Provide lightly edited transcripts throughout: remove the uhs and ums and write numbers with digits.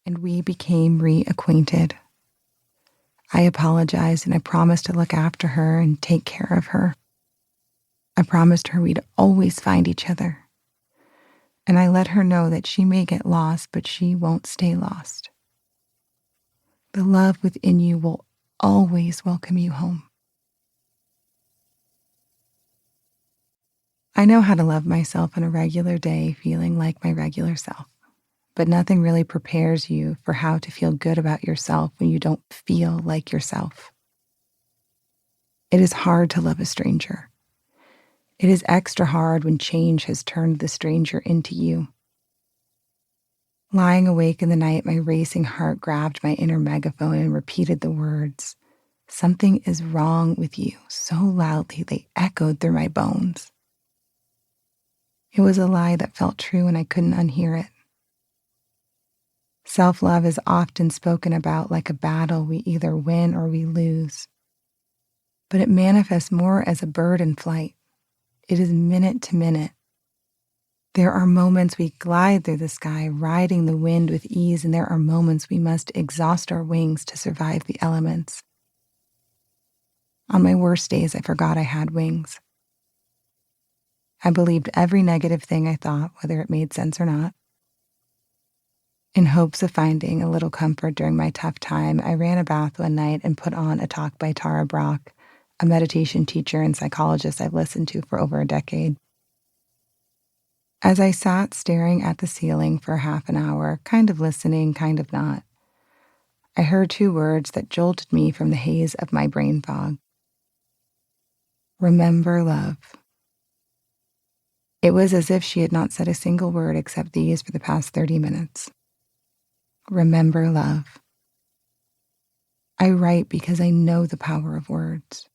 and we became reacquainted. I apologized and I promised to look after her and take care of her. I promised her we'd always find each other. And I let her know that she may get lost, but she won't stay lost. The love within you will always welcome you home. I know how to love myself on a regular day, feeling like my regular self. But nothing really prepares you for how to feel good about yourself when you don't feel like yourself. It is hard to love a stranger. It is extra hard when change has turned the stranger into you. Lying awake in the night, my racing heart grabbed my inner megaphone and repeated the words, "Something is wrong with you," so loudly they echoed through my bones. It was a lie that felt true and I couldn't unhear it. Self-love is often spoken about like a battle we either win or we lose. But it manifests more as a bird in flight. It is minute to minute. There are moments we glide through the sky, riding the wind with ease, and there are moments we must exhaust our wings to survive the elements. On my worst days, I forgot I had wings. I believed every negative thing I thought, whether it made sense or not. In hopes of finding a little comfort during my tough time, I ran a bath one night and put on a talk by Tara Brach, a meditation teacher and psychologist I've listened to for over a decade. As I sat staring at the ceiling for half an hour, kind of listening, kind of not, I heard two words that jolted me from the haze of my brain fog. Remember love. It was as if she had not said a single word except these for the past 30 minutes. Remember love. I write because I know the power of words.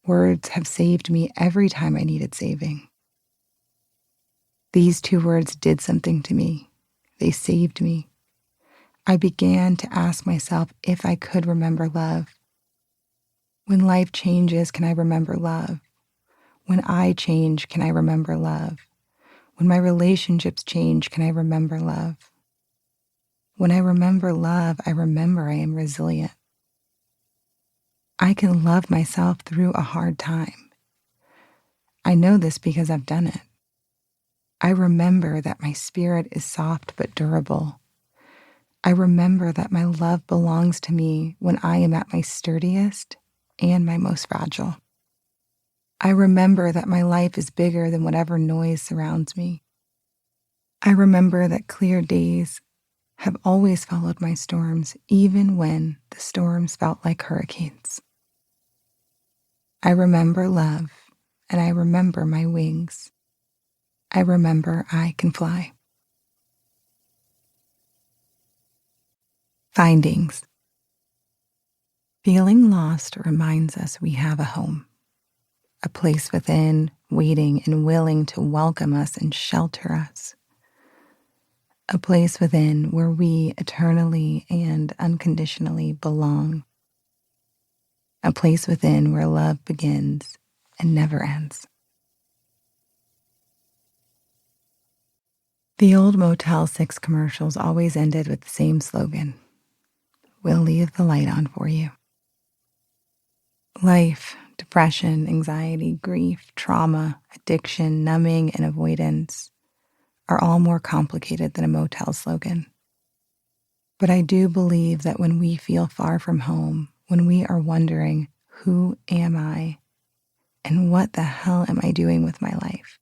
Words have saved me every time I needed saving. These two words did something to me. They saved me. I began to ask myself if I could remember love. When life changes, can I remember love? When I change, can I remember love? When my relationships change, can I remember love? When I remember love, I remember I am resilient. I can love myself through a hard time. I know this because I've done it. I remember that my spirit is soft but durable. I remember that my love belongs to me when I am at my sturdiest and my most fragile. I remember that my life is bigger than whatever noise surrounds me. I remember that clear days have always followed my storms, even when the storms felt like hurricanes. I remember love, and I remember my wings. I remember I can fly. Findings. Feeling lost reminds us we have a home, a place within, waiting and willing to welcome us and shelter us. A place within where we eternally and unconditionally belong. A place within where love begins and never ends. The old Motel 6 commercials always ended with the same slogan: "We'll leave the light on for you." Life, depression, anxiety, grief, trauma, addiction, numbing, and avoidance are all more complicated than a motel slogan. But I do believe that when we feel far from home, when we are wondering, who am I and what the hell am I doing with my life,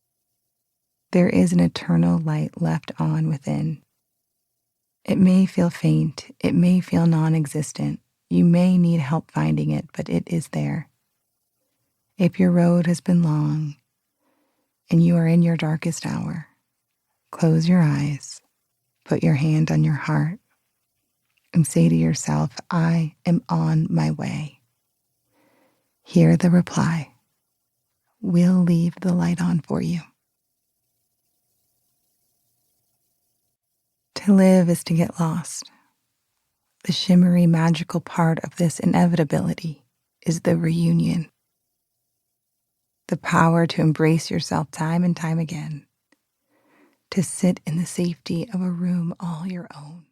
there is an eternal light left on within. It may feel faint, it may feel non-existent, you may need help finding it, but it is there. If your road has been long and you are in your darkest hour, close your eyes, put your hand on your heart, and say to yourself, I am on my way. Hear the reply. We'll leave the light on for you. To live is to get lost. The shimmery, magical part of this inevitability is the reunion. The power to embrace yourself time and time again. To sit in the safety of a room all your own.